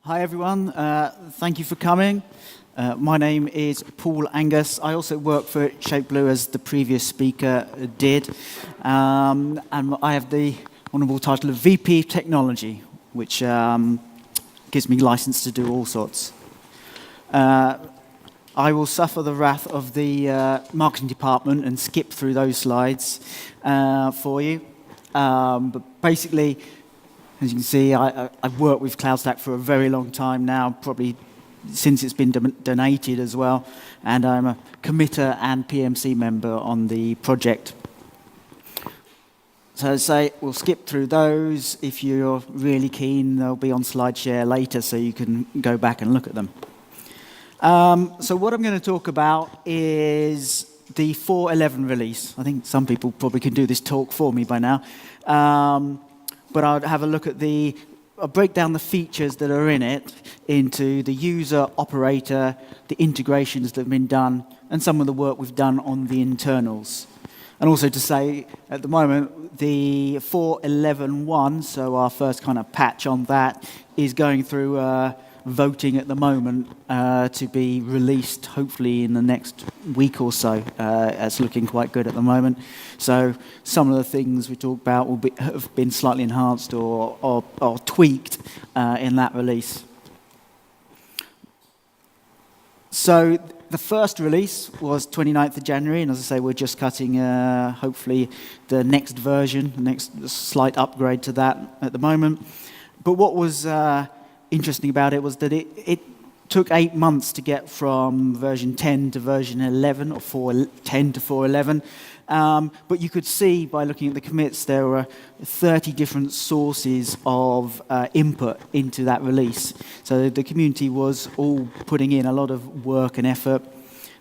Hi everyone, thank you for coming. My name is Paul Angus. I also work for ShapeBlue as the previous speaker did. And I have the honourable title of VP of Technology, which gives me license to do all sorts. I will suffer the wrath of the marketing department and skip through those slides for you. But basically, as you can see, I've worked with CloudStack for a very long time now, probably since it's been donated as well, and I'm a committer and PMC member on the project. So as I say, we'll skip through those. If you're really keen, they'll be on SlideShare later, so you can go back and look at them. So what I'm going to talk about is the 4.11 release. I think some people probably can do this talk for me by now. But I'll have a look at I'll break down the features that are in it into the user, operator, the integrations that have been done, and some of the work we've done on the internals. And also to say, at the moment, the 4.11.1, so our first kind of patch on that, is going through voting at the moment to be released, hopefully in the next week or so. It's looking quite good at the moment. So some of the things we talk about have been slightly enhanced or tweaked in that release. So the first release was 29th of January, and as I say, we're just cutting, hopefully, the next version, the next slight upgrade to that at the moment. But what was interesting about it was that it took 8 months to get from version 10 to version 11, or 4.10 to 4.11. But you could see by looking at the commits, there were 30 different sources of input into that release. So the community was all putting in a lot of work and effort.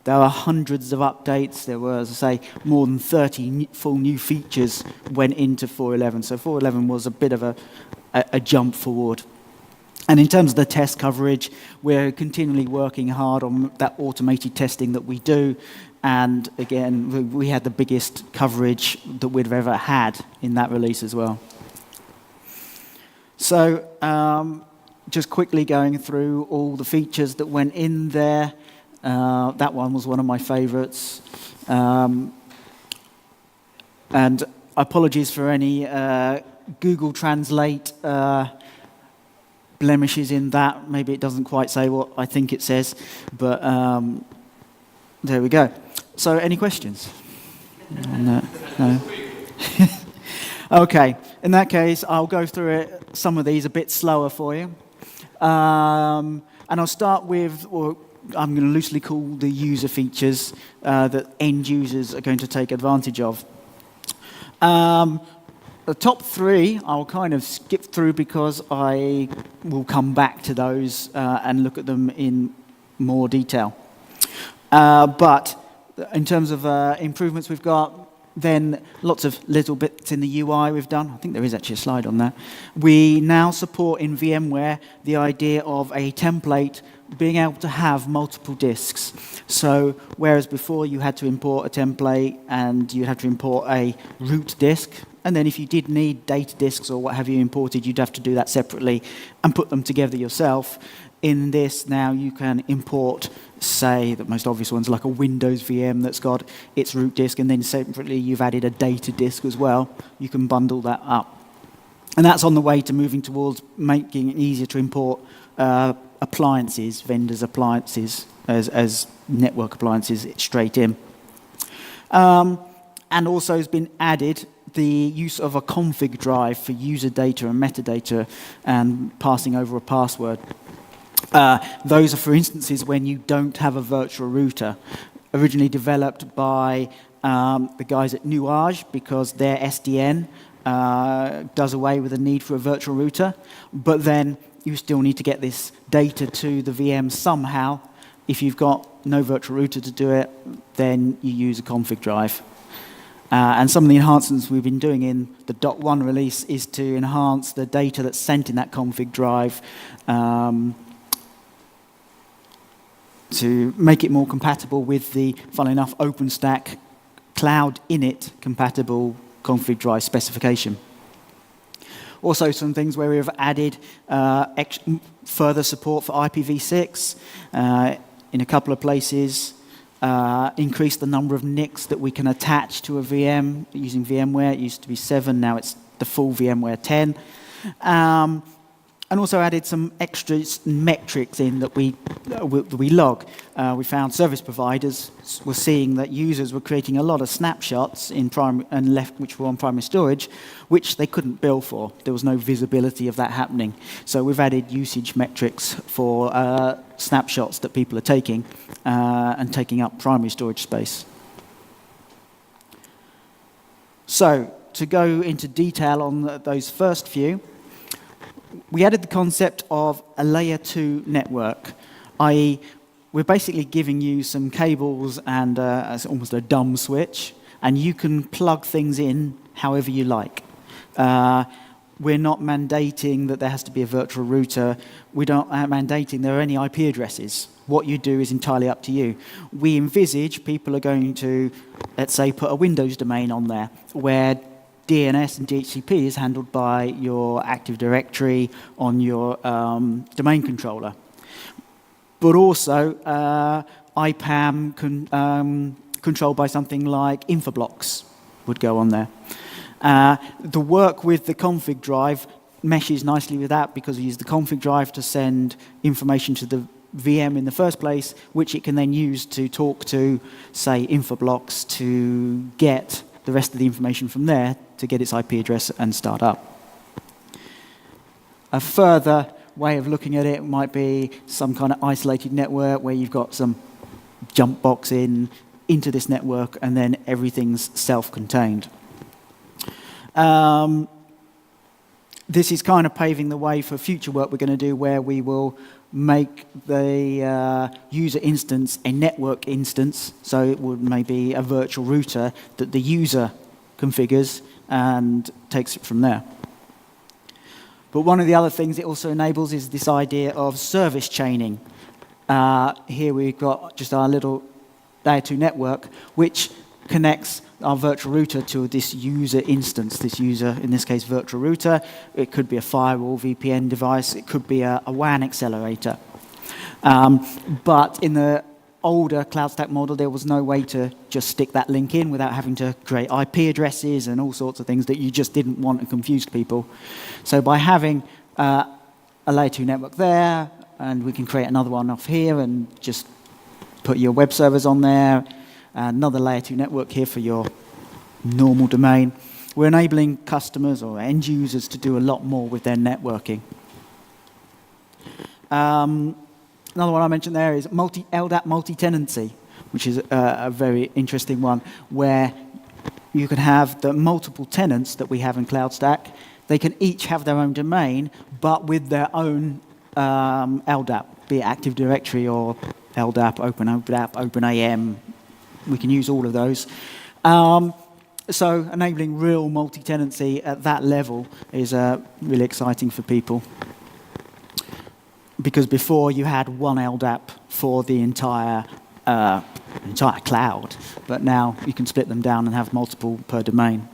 There were hundreds of updates. There were, as I say, more than 30 full new features went into 4.11. So 4.11 was a bit of a jump forward. And in terms of the test coverage, we're continually working hard on that automated testing that we do. And again, we had the biggest coverage that we'd ever had in that release as well. So just quickly going through all the features that went in there. That one was one of my favorites. And apologies for any Google Translate blemishes in that. Maybe it doesn't quite say what I think it says, but there we go. So any questions? No. Okay, in that case, I'll go through some of these a bit slower for you. And I'll start with, or I'm going to loosely call the user features that end users are going to take advantage of. The top three, I'll kind of skip through because I will come back to those and look at them in more detail. But in terms of improvements we've got, then lots of little bits in the UI we've done. I think there is actually a slide on that. We now support in VMware the idea of a template being able to have multiple disks. So whereas before you had to import a template and you had to import a root disk, and then if you did need data disks or what have you imported, you'd have to do that separately and put them together yourself. In this now you can import, say, the most obvious ones like a Windows VM that's got its root disk, and then separately you've added a data disk as well. You can bundle that up. And that's on the way to moving towards making it easier to import appliances, vendors' appliances, as network appliances straight in. And also has been added the use of a config drive for user data and metadata and passing over a password. Those are for instances when you don't have a virtual router. Originally developed by the guys at Nuage because their SDN does away with the need for a virtual router, but then you still need to get this data to the VM somehow. If you've got no virtual router to do it, then you use a config drive. And some of the enhancements we've been doing in the .1 release is to enhance the data that's sent in that config drive to make it more compatible with the, funnily enough, OpenStack Cloud Init compatible config drive specification. Also some things where we've added further support for IPv6 in a couple of places, increased the number of NICs that we can attach to a VM using VMware. It used to be 7, now it's the full VMware 10. And also added some extra metrics in that we log. We found service providers were seeing that users were creating a lot of snapshots in which were on primary storage, which they couldn't bill for. There was no visibility of that happening. So we've added usage metrics for snapshots that people are taking and taking up primary storage space. So to go into detail on those first few, we added the concept of a layer 2 network, i.e. we're basically giving you some cables and almost a dumb switch, and you can plug things in however you like. We're not mandating that there has to be a virtual router. We don't mandating there are any IP addresses. What you do is entirely up to you. We envisage people are going to, let's say, put a Windows domain on there where DNS and DHCP is handled by your Active Directory on your domain controller. But also IPAM controlled by something like Infoblox would go on there. The work with the config drive meshes nicely with that because we use the config drive to send information to the VM in the first place, which it can then use to talk to, say, Infoblox to get the rest of the information from there to get its IP address and start up. A further way of looking at it might be some kind of isolated network where you've got some jump box into this network and then everything's self-contained. This is kind of paving the way for future work we're going to do where we will make the user instance a network instance, so it would maybe a virtual router that the user configures and takes it from there. But one of the other things it also enables is this idea of service chaining. Here we've got just our little layer 2 network, which connects our virtual router to this user instance, this user, in this case, virtual router. It could be a firewall, VPN device. It could be a WAN accelerator. But in the older CloudStack model, there was no way to just stick that link in without having to create IP addresses and all sorts of things that you just didn't want and confused people. So by having a layer 2 network there, and we can create another one off here and just put your web servers on there, another layer 2 network here for your normal domain. We're enabling customers or end users to do a lot more with their networking. Another one I mentioned there is LDAP Multi-Tenancy, which is a very interesting one, where you can have the multiple tenants that we have in CloudStack. They can each have their own domain, but with their own LDAP, be it Active Directory or LDAP, OpenLDAP, OpenAM. We can use all of those. So enabling real multi-tenancy at that level is really exciting for people. Because before you had one LDAP for the entire cloud, but now you can split them down and have multiple per domain.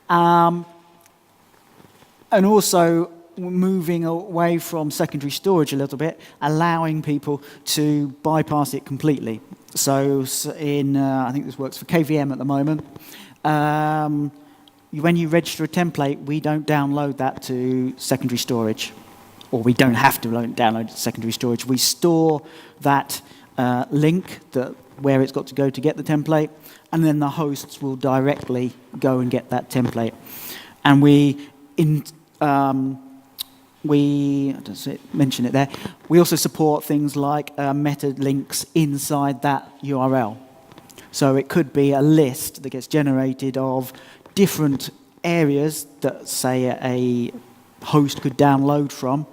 And also moving away from secondary storage a little bit, allowing people to bypass it completely. So in, I think this works for KVM at the moment, when you register a template, we don't download that to secondary storage, or we don't have to download it to secondary storage. We store that link where it's got to go to get the template, and then the hosts will directly go and get that template. And we mention it there. We also support things like meta links inside that URL. So it could be a list that gets generated of different areas that, say, a host could download from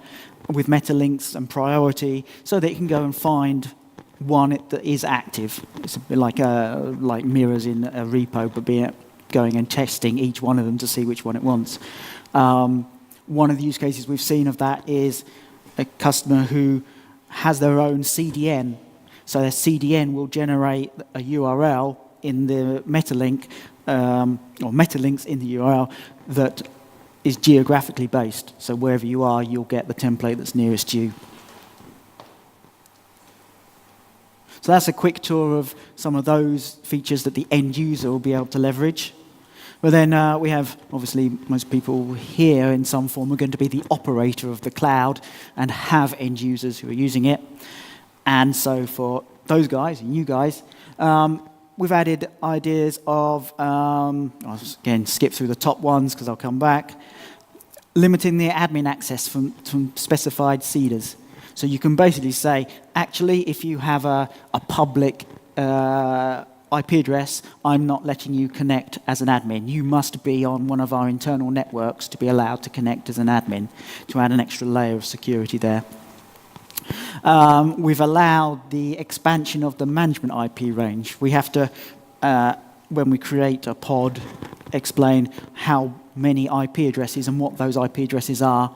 with meta links and priority so that it can go and find one that is active. It's a bit like mirrors in a repo, but be it going and testing each one of them to see which one it wants. One of the use cases we've seen of that is a customer who has their own CDN. So their CDN will generate a URL in the metalink, or metalinks in the URL that is geographically based. So wherever you are, you'll get the template that's nearest you. So that's a quick tour of some of those features that the end user will be able to leverage. But then we have, obviously, most people here in some form are going to be the operator of the cloud and have end users who are using it. And so for those guys, and you guys, we've added ideas of, I'll again skip through the top ones because I'll come back, limiting the admin access from specified seeders. So you can basically say, actually, if you have a public IP address, I'm not letting you connect as an admin. You must be on one of our internal networks to be allowed to connect as an admin, to add an extra layer of security there. We've allowed the expansion of the management IP range. We have to, when we create a pod, explain how many IP addresses and what those IP addresses are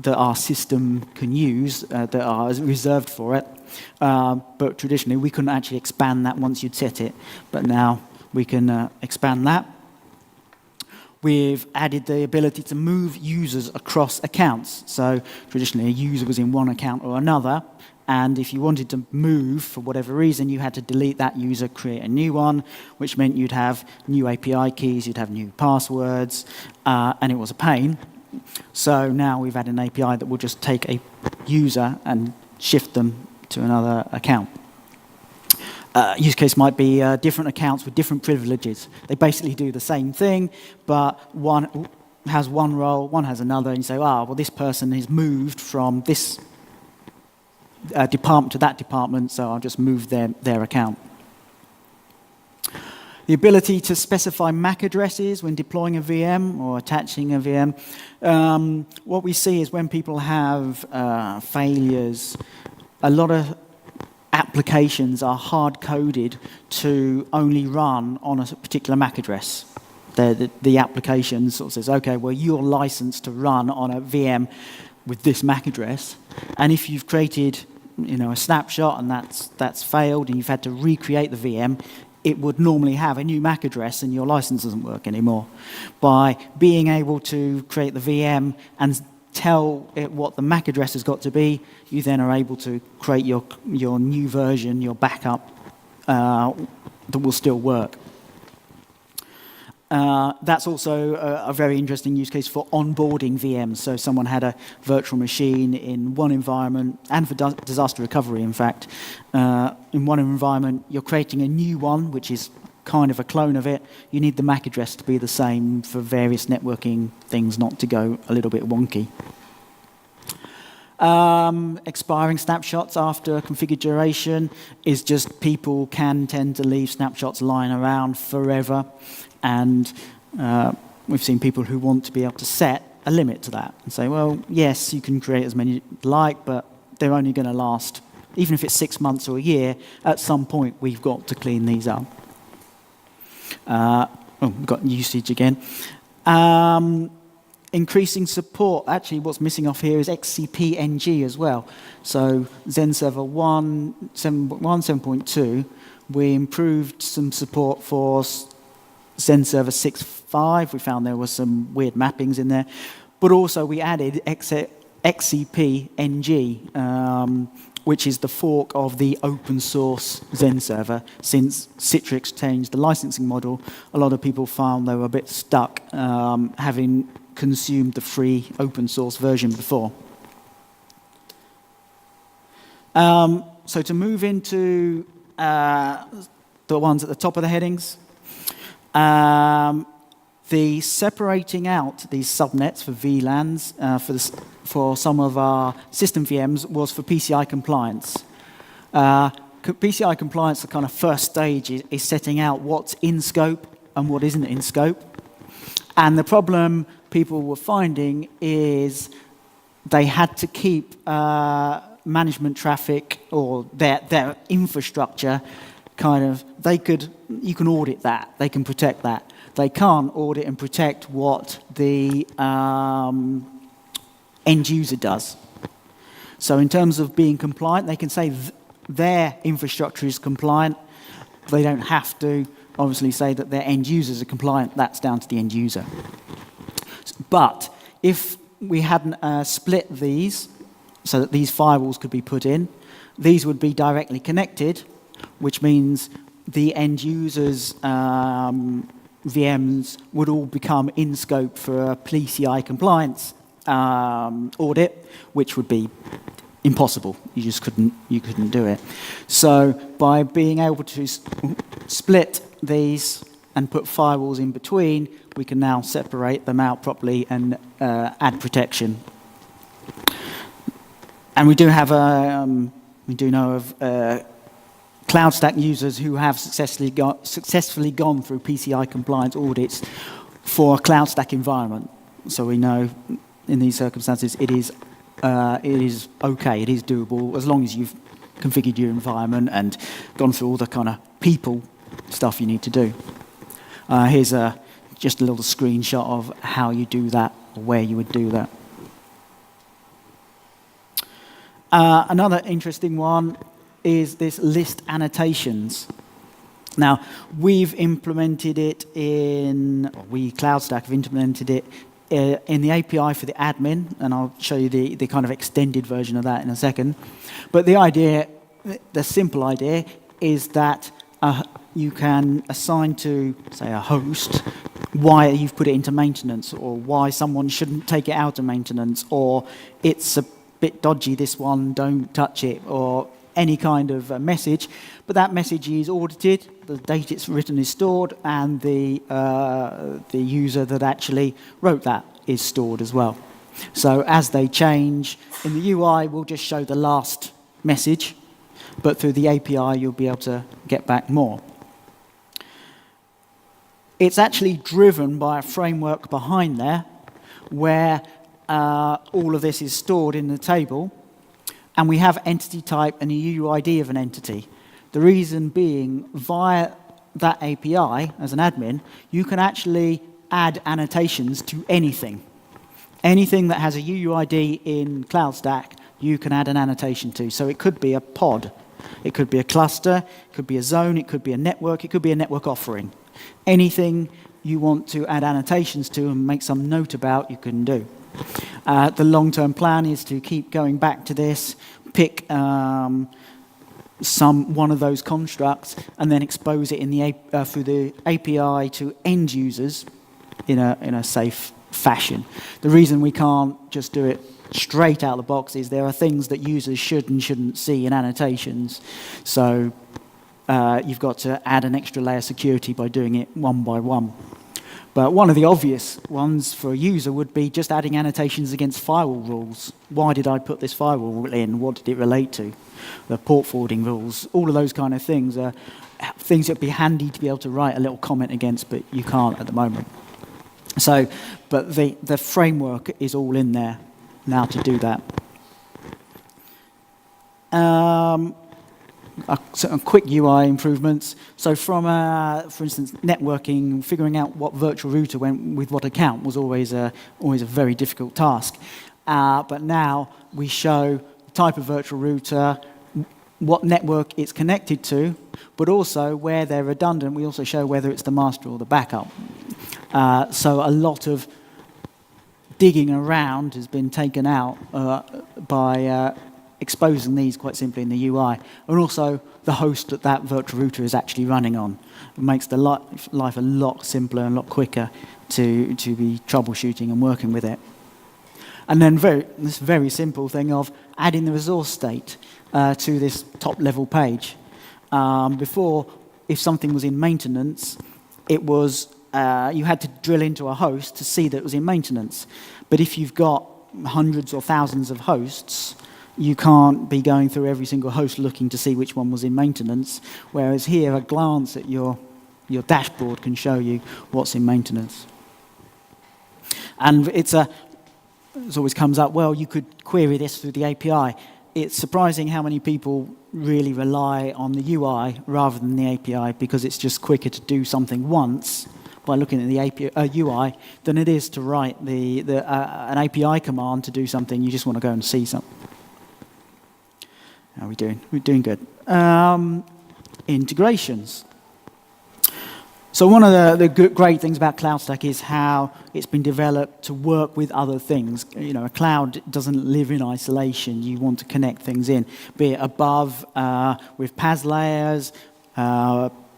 that our system can use, that are reserved for it. But traditionally, we couldn't actually expand that once you'd set it. But now we can expand that. We've added the ability to move users across accounts. So traditionally, a user was in one account or another. And if you wanted to move for whatever reason, you had to delete that user, create a new one, which meant you'd have new API keys, you'd have new passwords, and it was a pain. So now we've had an API that will just take a user and shift them to another account. Use case might be different accounts with different privileges. They basically do the same thing, but one has one role, one has another, and you say, well, this person has moved from this department to that department, so I'll just move their account. The ability to specify MAC addresses when deploying a VM or attaching a VM. What we see is when people have failures, a lot of applications are hard-coded to only run on a particular MAC address. The application sort of says, okay, well, you're licensed to run on a VM with this MAC address, and if you've created a snapshot and that's failed and you've had to recreate the VM, it would normally have a new MAC address and your license doesn't work anymore. By being able to create the VM and tell it what the MAC address has got to be, you then are able to create your new version, your backup, that will still work. That's also a very interesting use case for onboarding VMs. So someone had a virtual machine in one environment, and for disaster recovery, in fact. In one environment, you're creating a new one, which is kind of a clone of it. You need the MAC address to be the same for various networking things, not to go a little bit wonky. Expiring snapshots after configuration is just people can tend to leave snapshots lying around forever. And we've seen people who want to be able to set a limit to that and say, well, yes, you can create as many you like, but they're only going to last, even if it's 6 months or a year, at some point we've got to clean these up. We've got usage again. Increasing support. Actually, what's missing off here is XCP-NG as well. So Zen Server 7.2, we improved some support for Zen Server 6.5, we found there were some weird mappings in there. But also we added XCP-NG, which is the fork of the open source Zen Server. Since Citrix changed the licensing model, a lot of people found they were a bit stuck having consumed the free open source version before. So to move into the ones at the top of the headings, the separating out these subnets for VLANs for some of our system VMs was for PCI compliance. PCI compliance, the kind of first stage, is setting out what's in scope and what isn't in scope. And the problem people were finding is they had to keep management traffic or their infrastructure kind of, you can audit that, they can protect that. They can't audit and protect what the end user does. So in terms of being compliant, they can say their infrastructure is compliant. They don't have to obviously say that their end users are compliant. That's down to the end user. But if we hadn't split these so that these firewalls could be put in, these would be directly connected, which means the end users' VMs would all become in scope for a PCI compliance audit, which would be impossible. You couldn't do it. So by being able to split these and put firewalls in between, we can now separate them out properly and add protection. And we do have we do know of CloudStack users who have successfully gone through PCI compliance audits for a CloudStack environment. So we know in these circumstances it is okay, it is doable, as long as you've configured your environment and gone through all the kind of people stuff you need to do. Here's just a little screenshot of how you do that, or where you would do that. Another interesting one is this listAnnotations. Now, we've implemented it we, CloudStack, have implemented it in the API for the admin, and I'll show you the kind of extended version of that in a second. But the idea, the simple idea, is that you can assign to, say, a host why you've put it into maintenance, or why someone shouldn't take it out of maintenance, or it's a bit dodgy, this one, don't touch it, or any kind of message. But that message is audited, the date it's written is stored, and the user that actually wrote that is stored as well. So as they change, in the UI, we'll just show the last message, but through the API, you'll be able to get back more. It's actually driven by a framework behind there, where all of this is stored in the table, and we have entity type and a UUID of an entity. The reason being, via that API, as an admin, you can actually add annotations to anything. Anything that has a UUID in CloudStack, you can add an annotation to. So it could be a pod, it could be a cluster, it could be a zone, it could be a network, it could be a network offering. Anything you want to add annotations to and make some note about, you can do. The long-term plan is to keep going back to this, pick one of those constructs, and then expose it through the API to end users in a safe fashion. The reason we can't just do it straight out of the box is there are things that users should and shouldn't see in annotations. So you've got to add an extra layer of security by doing it one by one. But one of the obvious ones for a user would be just adding annotations against firewall rules. Why did I put this firewall rule in? What did it relate to? The port forwarding rules, all of those kind of things are things that would be handy to be able to write a little comment against, but you can't at the moment. So, but the framework is all in there now to do that. Some quick UI improvements. So from, for instance, networking, figuring out what virtual router went with what account was always a very difficult task. But now we show the type of virtual router, what network it's connected to, but also where they're redundant. We also show whether it's the master or the backup. So a lot of digging around has been taken out by exposing these quite simply in the UI, and also the host that virtual router is actually running on. It makes the life a lot simpler and a lot quicker to be troubleshooting and working with it. And then this very simple thing of adding the resource state to this top level page. Before, if something was in maintenance, it was you had to drill into a host to see that it was in maintenance. But if you've got hundreds or thousands of hosts, you can't be going through every single host looking to see which one was in maintenance, whereas here, a glance at your dashboard can show you what's in maintenance. And it always comes up, well, you could query this through the API. It's surprising how many people really rely on the UI rather than the API, because it's just quicker to do something once by looking at the API, UI than it is to write an API command to do something. You just want to go and see something. How are we doing? We're doing good. Integrations. So one of the great things about CloudStack is how it's been developed to work with other things. You know, a cloud doesn't live in isolation. You want to connect things in, be it above with PaaS layers,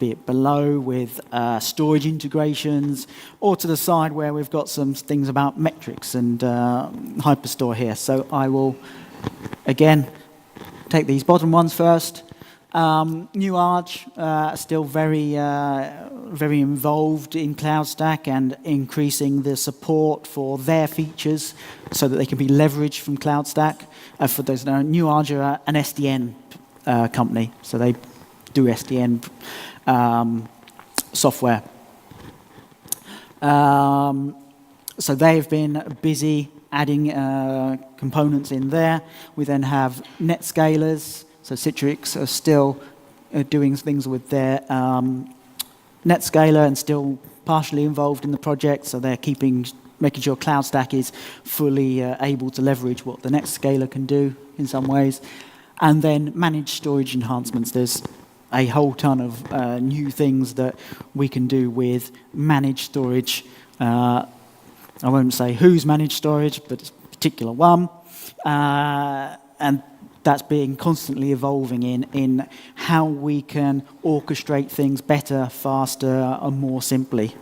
be it below with storage integrations, or to the side where we've got some things about metrics and Hyperstore here. So I will, again, take these bottom ones first. New Arch still very involved in CloudStack and increasing the support for their features so that they can be leveraged from CloudStack. For those who know, New Arch are an SDN company, so they do SDN software. So they've been busy adding components in there. We then have NetScalers. So Citrix are still doing things with their NetScaler and still partially involved in the project. So they're making sure CloudStack is fully able to leverage what the NetScaler can do in some ways. And then managed storage enhancements. There's a whole ton of new things that we can do with managed storage. I won't say whose managed storage, but it's a particular one. And that's being constantly evolving in how we can orchestrate things better, faster, and more simply.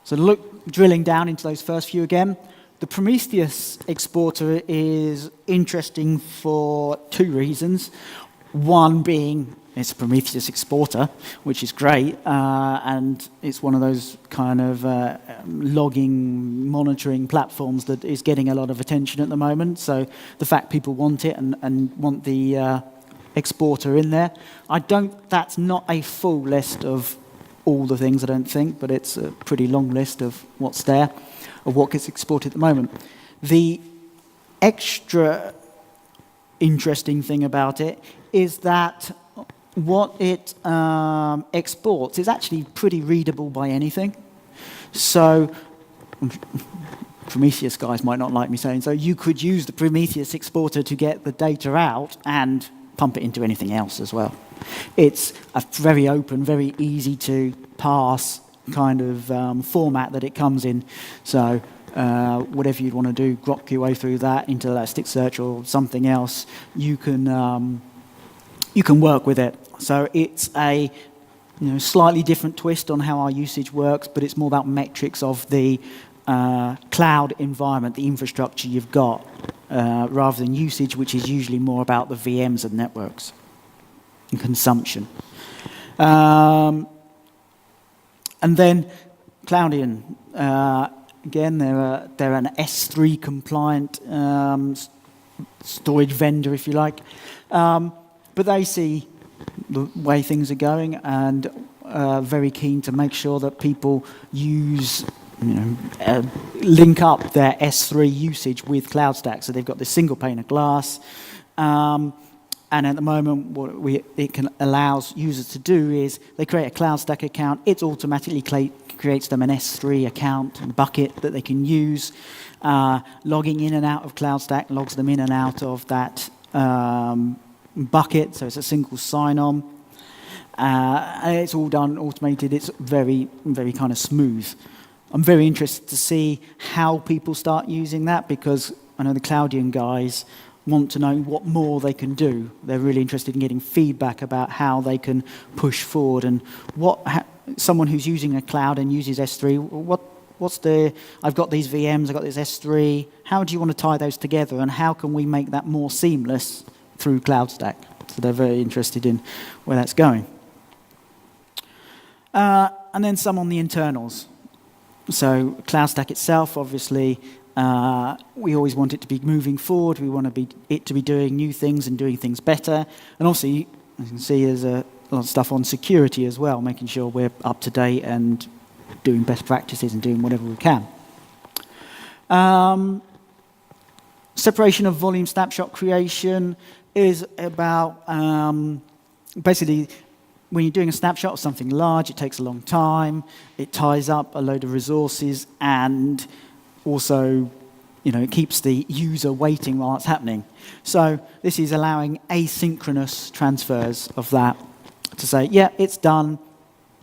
So drilling down into those first few again, the Prometheus exporter is interesting for two reasons. One being it's a Prometheus exporter, which is great, and it's one of those kind of logging, monitoring platforms that is getting a lot of attention at the moment. So the fact people want it and want the exporter in there. That's not a full list of all the things, I don't think, but it's a pretty long list of what's there, of what gets exported at the moment. The extra interesting thing about it is that what it exports is actually pretty readable by anything. So Prometheus guys might not like me saying so. You could use the Prometheus exporter to get the data out and pump it into anything else as well. It's a very open, very easy to pass kind of format that it comes in. So whatever you'd want to do, grok your way through that into Elasticsearch or something else, you can work with it. So it's a slightly different twist on how our usage works, but it's more about metrics of the cloud environment, the infrastructure you've got, rather than usage, which is usually more about the VMs and networks and consumption. And then Cloudian, again, they're an S3 compliant storage vendor, if you like, but they see the way things are going and very keen to make sure that people use, link up their S3 usage with CloudStack. So they've got this single pane of glass. And at the moment, what it allows users to do is they create a CloudStack account. It automatically creates them an S3 account bucket that they can use. Logging in and out of CloudStack logs them in and out of that bucket, so it's a single sign-on. And it's all done automated. It's very, very kind of smooth. I'm very interested to see how people start using that because I know the Cloudian guys want to know what more they can do. They're really interested in getting feedback about how they can push forward and someone who's using a cloud and uses S3, I've got these VMs, I've got this S3, how do you want to tie those together and how can we make that more seamless through CloudStack? So they're very interested in where that's going. And then some on the internals. So CloudStack itself, obviously, we always want it to be moving forward. We want it to be doing new things and doing things better. And obviously, you can see there's a lot of stuff on security as well, making sure we're up to date and doing best practices and doing whatever we can. Separation of volume snapshot creation is about basically when you're doing a snapshot of something large, it takes a long time, it ties up a load of resources, and also it keeps the user waiting while it's happening. So this is allowing asynchronous transfers of that to say, yeah, it's done,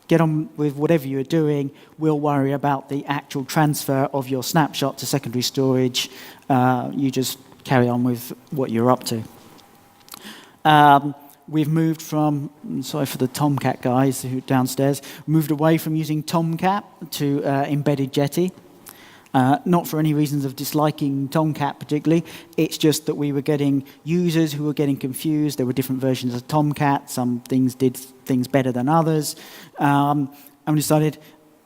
get on with whatever you're doing, we'll worry about the actual transfer of your snapshot to secondary storage, you just carry on with what you're up to. We've moved from, sorry for the Tomcat guys who downstairs, moved away from using Tomcat to embedded Jetty. Not for any reasons of disliking Tomcat particularly, it's just that we were getting users who were getting confused. There were different versions of Tomcat, some things did things better than others. And we decided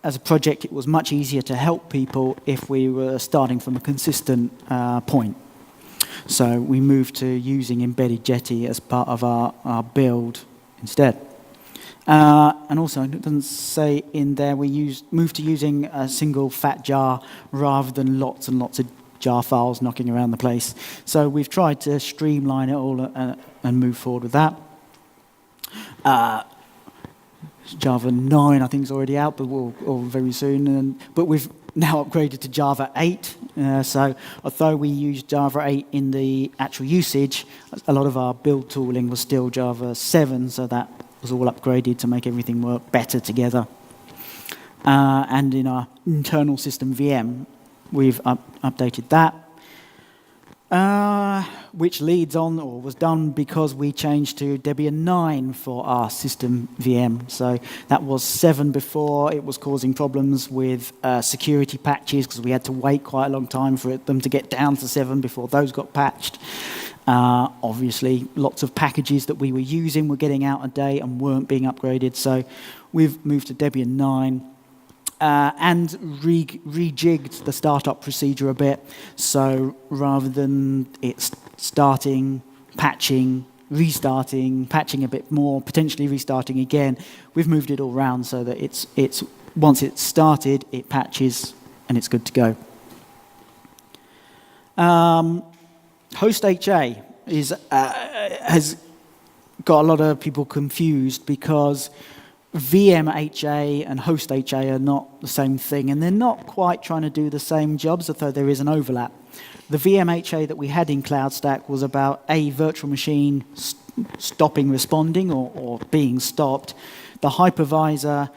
as a project it was much easier to help people if we were starting from a consistent point. So we moved to using embedded Jetty as part of our build instead. And also, it doesn't say in there, we moved to using a single fat jar rather than lots and lots of jar files knocking around the place. So we've tried to streamline it all and move forward with that. Java 9, I think, is already out, but or very soon. But we've now upgraded to Java 8. So although we used Java 8 in the actual usage, a lot of our build tooling was still Java 7, so that was all upgraded to make everything work better together. And in our internal system VM, we've updated that. Which leads on, or was done because we changed to Debian 9 for our system VM. So that was 7 before. It was causing problems with security patches because we had to wait quite a long time for them to get down to 7 before those got patched. Obviously, lots of packages that we were using were getting out of date and weren't being upgraded. So we've moved to Debian 9. And rejigged the startup procedure a bit. So rather than it starting, patching, restarting, patching a bit more, potentially restarting again, we've moved it all around so that it's once it's started, it patches and it's good to go. Host HA has got a lot of people confused because VMHA and host HA are not the same thing, and they're not quite trying to do the same jobs, although there is an overlap. The VMHA that we had in CloudStack was about a virtual machine stopping responding or being stopped, the hypervisor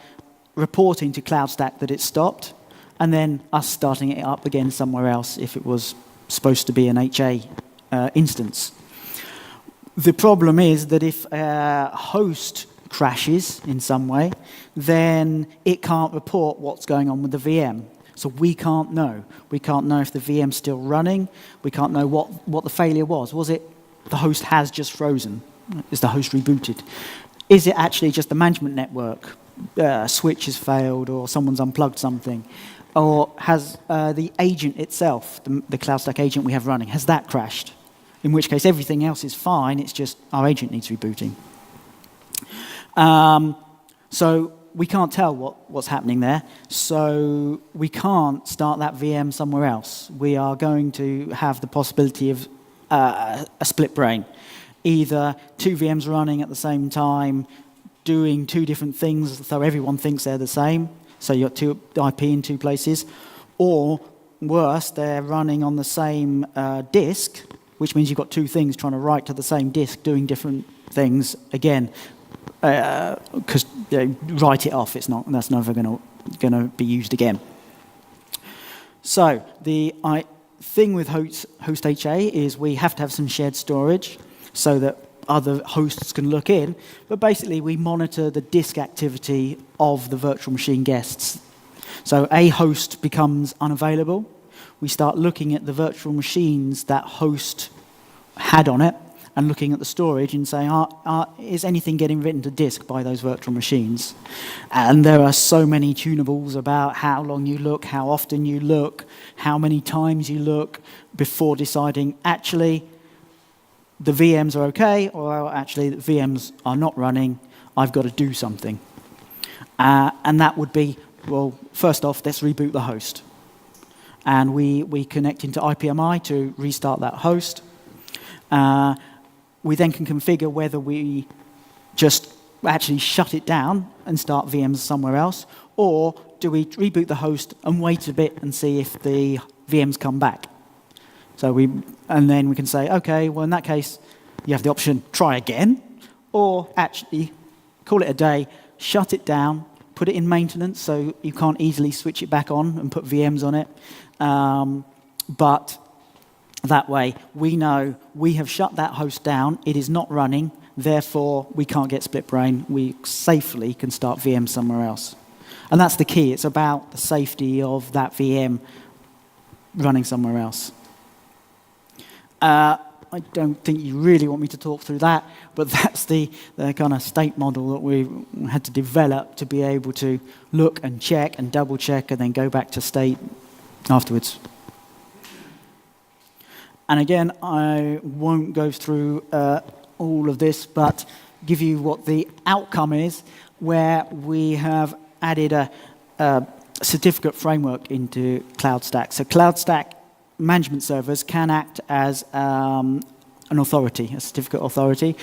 reporting to CloudStack that it stopped, and then us starting it up again somewhere else if it was supposed to be an HA instance. The problem is that if a host crashes in some way, then it can't report what's going on with the VM. So we can't know. We can't know if the VM's still running. We can't know what the failure was. Was it the host has just frozen? Is the host rebooted? Is it actually just the management network? Switch has failed or someone's unplugged something? Or has the agent itself, the CloudStack agent we have running, has that crashed? In which case everything else is fine, it's just our agent needs rebooting. So we can't tell what's happening there. So we can't start that VM somewhere else. We are going to have the possibility of a split brain. Either two VMs running at the same time, doing two different things so everyone thinks they're the same. So you've got two IP in two places. Or worse, they're running on the same disk, which means you've got two things trying to write to the same disk, doing different things. Again, because write it off. That's never going to be used again. So the thing with host HA is we have to have some shared storage so that other hosts can look in. But basically, we monitor the disk activity of the virtual machine guests. So a host becomes unavailable. We start looking at the virtual machines that host had on it, and looking at the storage and saying, is anything getting written to disk by those virtual machines? And there are so many tunables about how long you look, how often you look, how many times you look before deciding, actually, the VMs are okay, or actually, the VMs are not running, I've got to do something. And that would be, well, first off, let's reboot the host. And we connect into IPMI to restart that host. We then can configure whether we just actually shut it down and start VMs somewhere else, or do we reboot the host and wait a bit and see if the VMs come back? And then we can say, okay, well in that case, you have the option try again, or actually call it a day, shut it down, put it in maintenance so you can't easily switch it back on and put VMs on it. But that way, we know we have shut that host down, it is not running, therefore we can't get split brain, we safely can start VM somewhere else. And that's the key, it's about the safety of that VM running somewhere else. I don't think you really want me to talk through that, but that's the kind of state model that we had to develop to be able to look and check and double check and then go back to state afterwards. And again, I won't go through all of this, but give you what the outcome is, where we have added a certificate framework into CloudStack. So CloudStack management servers can act as an authority, a certificate authority.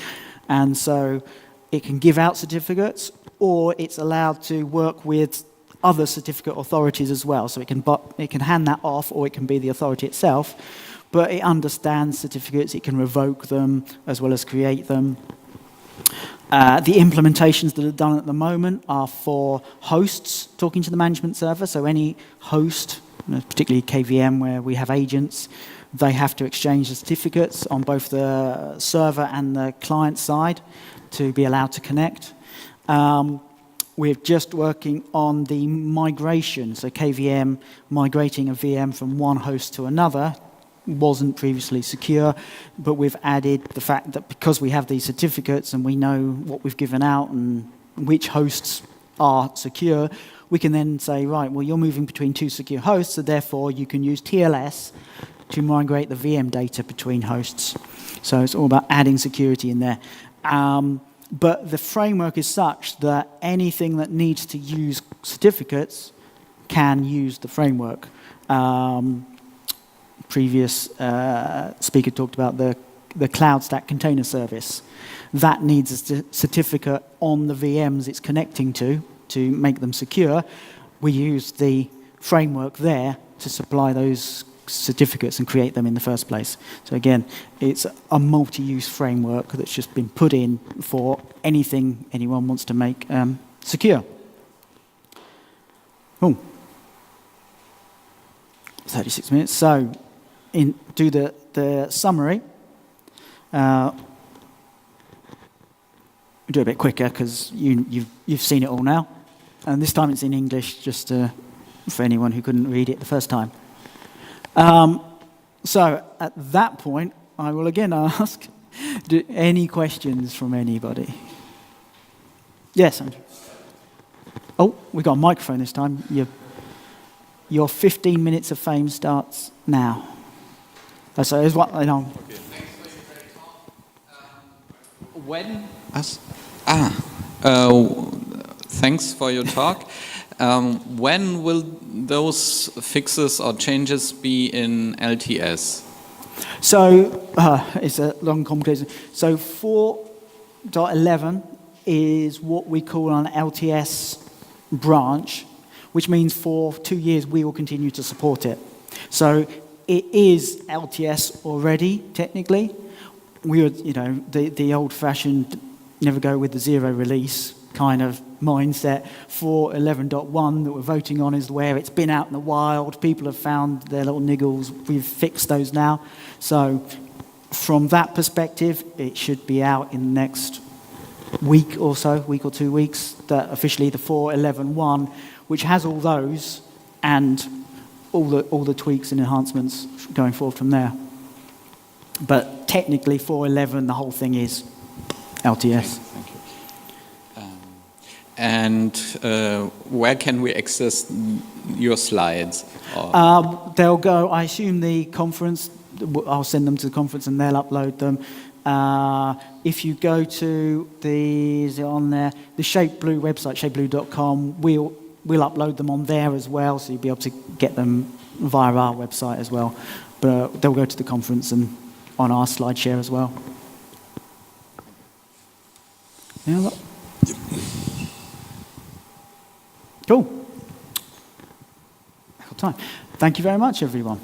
And so it can give out certificates, or it's allowed to work with other certificate authorities as well. So it can hand that off, or it can be the authority itself. But it understands certificates, it can revoke them as well as create them. The implementations that are done at the moment are for hosts talking to the management server. So any host, particularly KVM where we have agents, they have to exchange the certificates on both the server and the client side to be allowed to connect. We're just working on the migration. So KVM migrating a VM from one host to another wasn't previously secure, but we've added the fact that because we have these certificates and we know what we've given out and which hosts are secure, we can then say, right, well, you're moving between two secure hosts, so therefore you can use TLS to migrate the VM data between hosts. So it's all about adding security in there. But the framework is such that anything that needs to use certificates can use the framework. Previous speaker talked about the CloudStack container service. That needs a certificate on the VMs it's connecting to make them secure. We use the framework there to supply those certificates and create them in the first place. So again, it's a multi-use framework that's just been put in for anything anyone wants to make secure. Oh, 36 minutes. So do the summary. Do it a bit quicker because you've seen it all now. And this time it's in English, just for anyone who couldn't read it the first time. So at that point, I will again ask, any questions from anybody? Yes, Andrew. Oh, we got a microphone this time. Your 15 minutes of fame starts now. So is what I know. Okay. Thanks for your great talk. Thanks for your talk. When will those fixes or changes be in LTS? So it's a long complication. So 4.11 is what we call an LTS branch, which means for 2 years we will continue to support it. So it is LTS already, technically. We would, the old-fashioned never go with the zero release kind of mindset. 4.11.1 that we're voting on is where it's been out in the wild. People have found their little niggles. We've fixed those now. So from that perspective, it should be out in the next week or so, week or 2 weeks, that officially the 4.11.1, which has all those and all the tweaks and enhancements going forward from there. But technically 4.11, the whole thing is LTS. Thank you. And where can we access your slides? They'll go, I assume the conference, I'll send them to the conference and they'll upload them. If you go to is it on there? The ShapeBlue website, shapeblue.com, we'll upload them on there as well, so you'll be able to get them via our website as well. But they'll go to the conference and on our slide share as well. Yeah, cool. Time. Thank you very much, everyone.